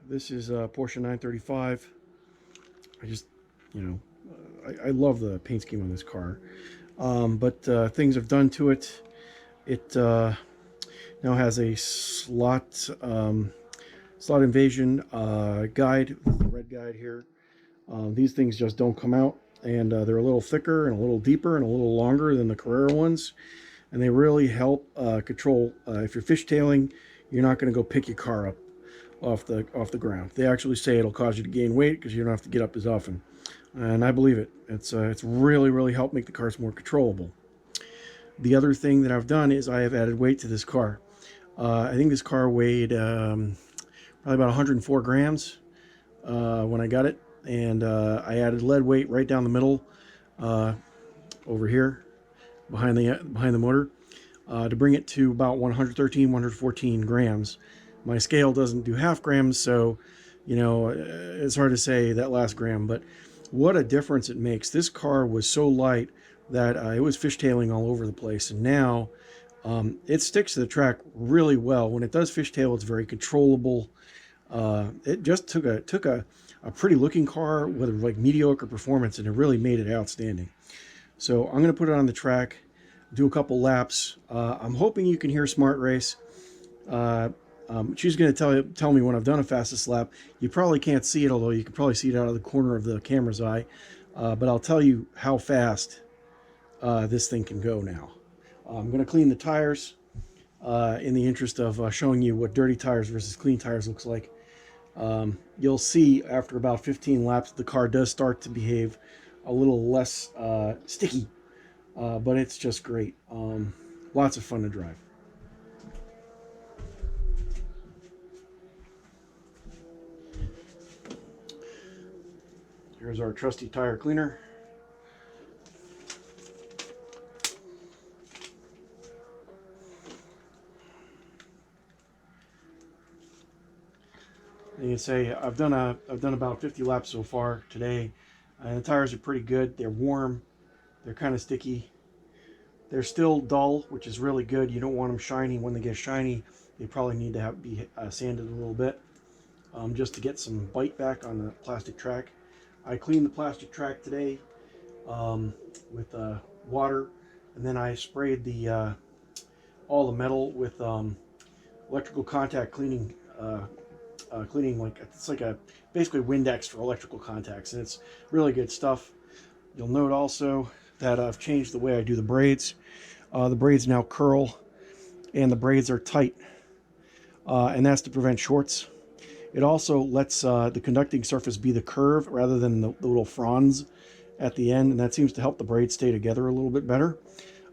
This is a Porsche 935. I just, you know, I love the paint scheme on this car. But things have done to it. It now has a slot invasion guide, the red guide here. These things just don't come out, and they're a little thicker and a little deeper and a little longer than the Carrera ones, and they really help control. If you're fishtailing, you're not going to go pick your car up off the ground. They actually say it'll cause you to gain weight because you don't have to get up as often, and I believe it. It's really helped make the cars more controllable. The other thing that I've done is I have added weight to this car. I think this car weighed probably about 104 grams when I got it, and I added lead weight right down the middle over here behind the motor to bring it to about 113, 114 grams. My scale doesn't do half grams, so it's hard to say that last gram, but what a difference it makes. This car was so light that it was fishtailing all over the place, and now it sticks to the track really well. When it does fishtail, it's very controllable. It just took a pretty looking car with like mediocre performance, and it really made it outstanding. So I'm going to put it on the track, do a couple laps. I'm hoping you can hear Smart Race. She's going to tell me when I've done a fastest lap. You probably can't see it, although you can probably see it out of the corner of the camera's eye. But I'll tell you how fast this thing can go now. I'm going to clean the tires in the interest of showing you what dirty tires versus clean tires looks like. You'll see after about 15 laps the car does start to behave a little less sticky, but it's just great. Lots of fun to drive. Here's our trusty tire cleaner. You can say I've done about 50 laps so far today, and the tires are pretty good. They're warm, they're kind of sticky, they're still dull, which is really good. You don't want them shiny. When they get shiny, they probably need to be sanded a little bit just to get some bite back on the plastic track. I cleaned the plastic track today with water, and then I sprayed all the metal with electrical contact cleaning. It's like basically Windex for electrical contacts, and it's really good stuff. You'll note also that I've changed the way I do the braids. The braids now curl, and the braids are tight, and that's to prevent shorts. It also lets the conducting surface be the curve rather than the little fronds at the end, and that seems to help the braids stay together a little bit better.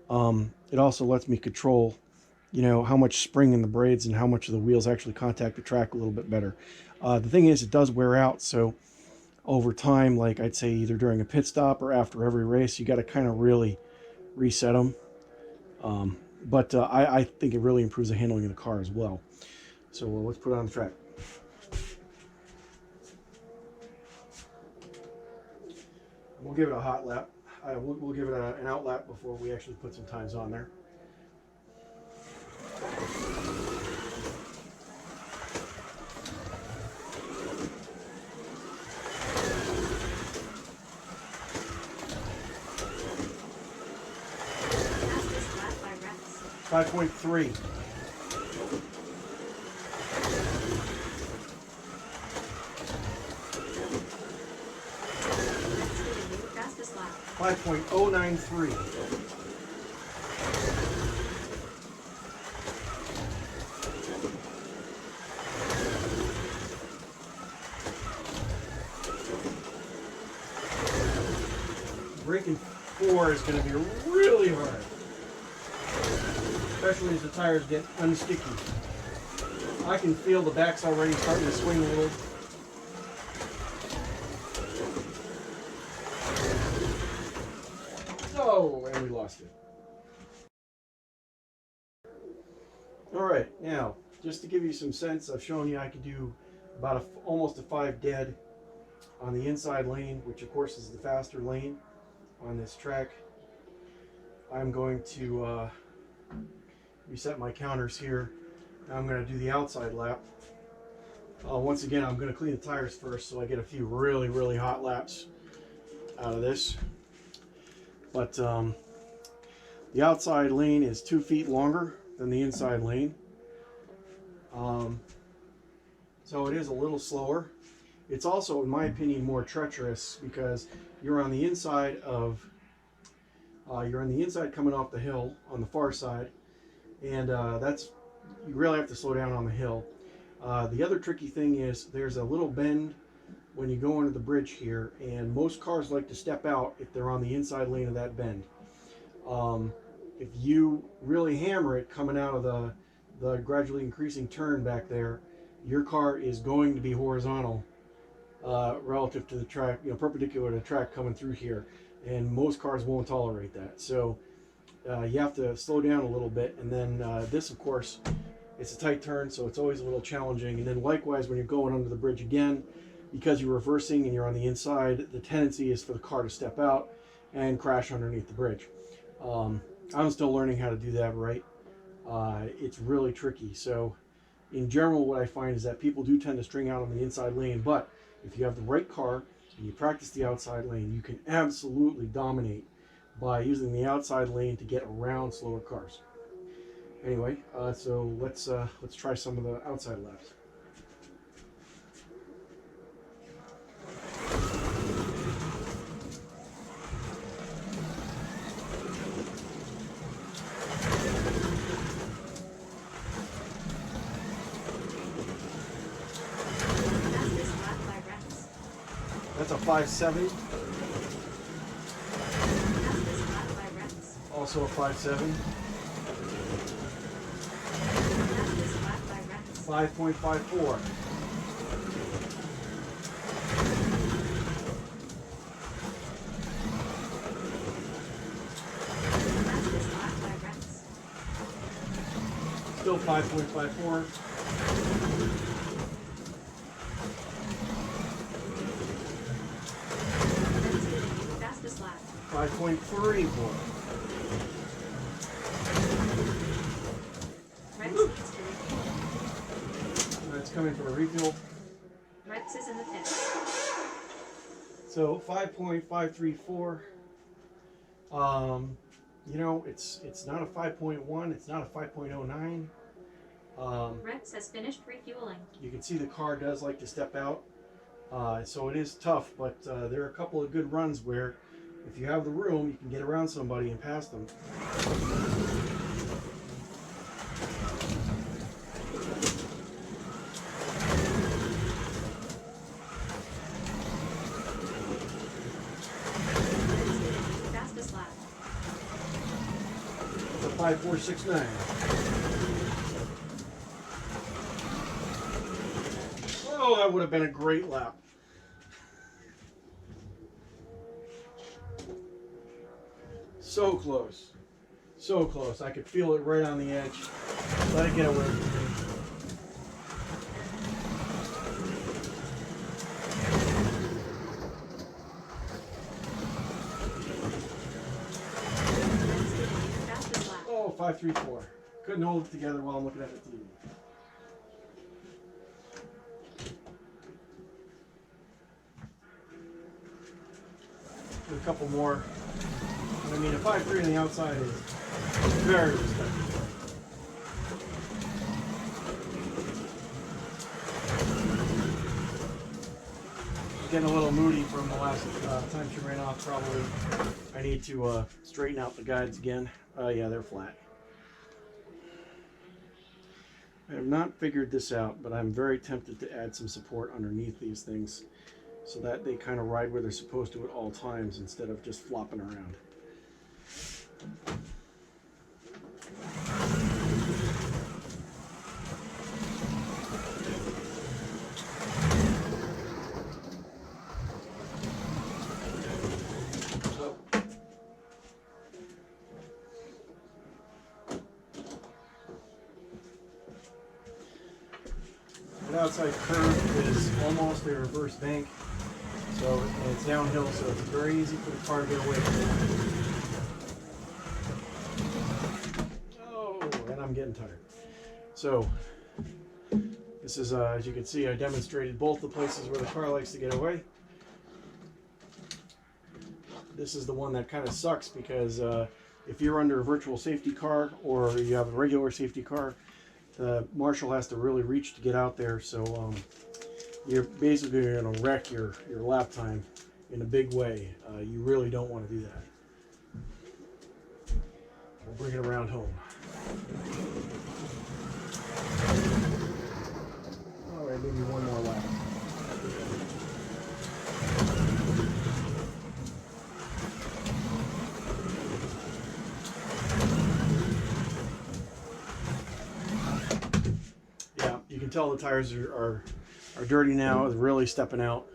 It also lets me control how much spring in the braids and how much of the wheels actually contact the track a little bit better. The thing is, it does wear out, so over time, like I'd say either during a pit stop or after every race, you got to kind of really reset them. But I think it really improves the handling of the car as well. So let's put it on the track. We'll give it a hot lap. We'll give it an out lap before we actually put some times on there. Five 5.3. Fastest lap. 5.093. Braking 4 is going to be really hard, especially as the tires get unsticky. I can feel the back's already starting to swing a little. Oh, and we lost it. All right, now, just to give you some sense, I've shown you I can do about almost a 5 dead on the inside lane, which of course is the faster lane on this track. I'm going to reset my counters here. Now I'm going to do the outside lap. Once again, I'm going to clean the tires first so I get a few really, really hot laps out of this. But the outside lane is 2 feet longer than the inside lane. So it is a little slower. It's also, in my opinion, more treacherous because you're on the inside coming off the hill on the far side, and you really have to slow down on the hill. The other tricky thing is there's a little bend when you go under the bridge here, and most cars like to step out if they're on the inside lane of that bend. If you really hammer it coming out of the gradually increasing turn back there, your car is going to be horizontal relative to the track, perpendicular to the track coming through here, and most cars won't tolerate that. So you have to slow down a little bit, and then this, of course, it's a tight turn, so it's always a little challenging. And then likewise, when you're going under the bridge again, because you're reversing and you're on the inside, the tendency is for the car to step out and crash underneath the bridge. I'm still learning how to do that right. It's really tricky. So in general, what I find is that people do tend to string out on the inside lane, but if you have the right car and you practice the outside lane, you can absolutely dominate by using the outside lane to get around slower cars. Anyway, so let's try some of the outside laps. Fastest lap by Rex. That's a 5.7, Fastest lap by Rex. also a 5.7, Fastest lap by Rex. 5.54. Fastest lap by Rex. Still 5.54. Rex giving you the fastest lap. 5.34. Rex needs to refuel. That's coming from a refuel. Rex is in the pit. So 5.534. It's not a 5.1. It's not a 5.09. Rex has finished refueling. You can see the car does like to step out. So it is tough, but there are a couple of good runs where if you have the room, you can get around somebody and pass them. Rex giving you the fastest lap. It's a 5.469. Oh, that would have been a great lap. So close. So close. I could feel it right on the edge. Let it get away from me. Rex giving you the fastest lap. Oh, 5.34. Couldn't hold it together while I'm looking at the TV. Do a couple more. I mean, a 5.3 on the outside is very respectable. Getting a little moody from the last time she ran off, probably. I need to straighten out the guides again. Yeah, they're flat. I have not figured this out, but I'm very tempted to add some support underneath these things so that they kind of ride where they're supposed to at all times instead of just flopping around. So, that outside curve is almost a reverse bank, so and it's downhill, so it's very easy for the car to get away from it. Oh, and I'm getting tired. So This is, as you can see, I demonstrated both the places where the car likes to get away. This is the one that kind of sucks because if you're under a virtual safety car or you have a regular safety car, the marshal has to really reach to get out there. So you're basically going to wreck your lap time in a big way. You really don't want to do that. We'll bring it around home. All right, maybe one more lap. Yeah, you can tell the tires are dirty now. It's really stepping out.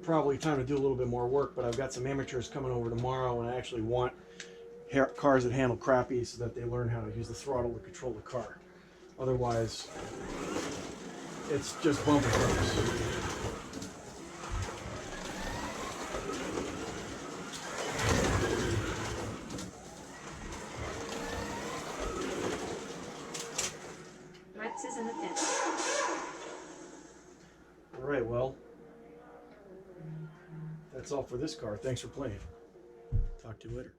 Probably time to do a little bit more work, but I've got some amateurs coming over tomorrow, and I actually want cars that handle crappy so that they learn how to use the throttle to control the car. Otherwise, it's just bumper cars. Rex is in the pit. All right, well, that's all for this car. Thanks for playing. Talk to you later.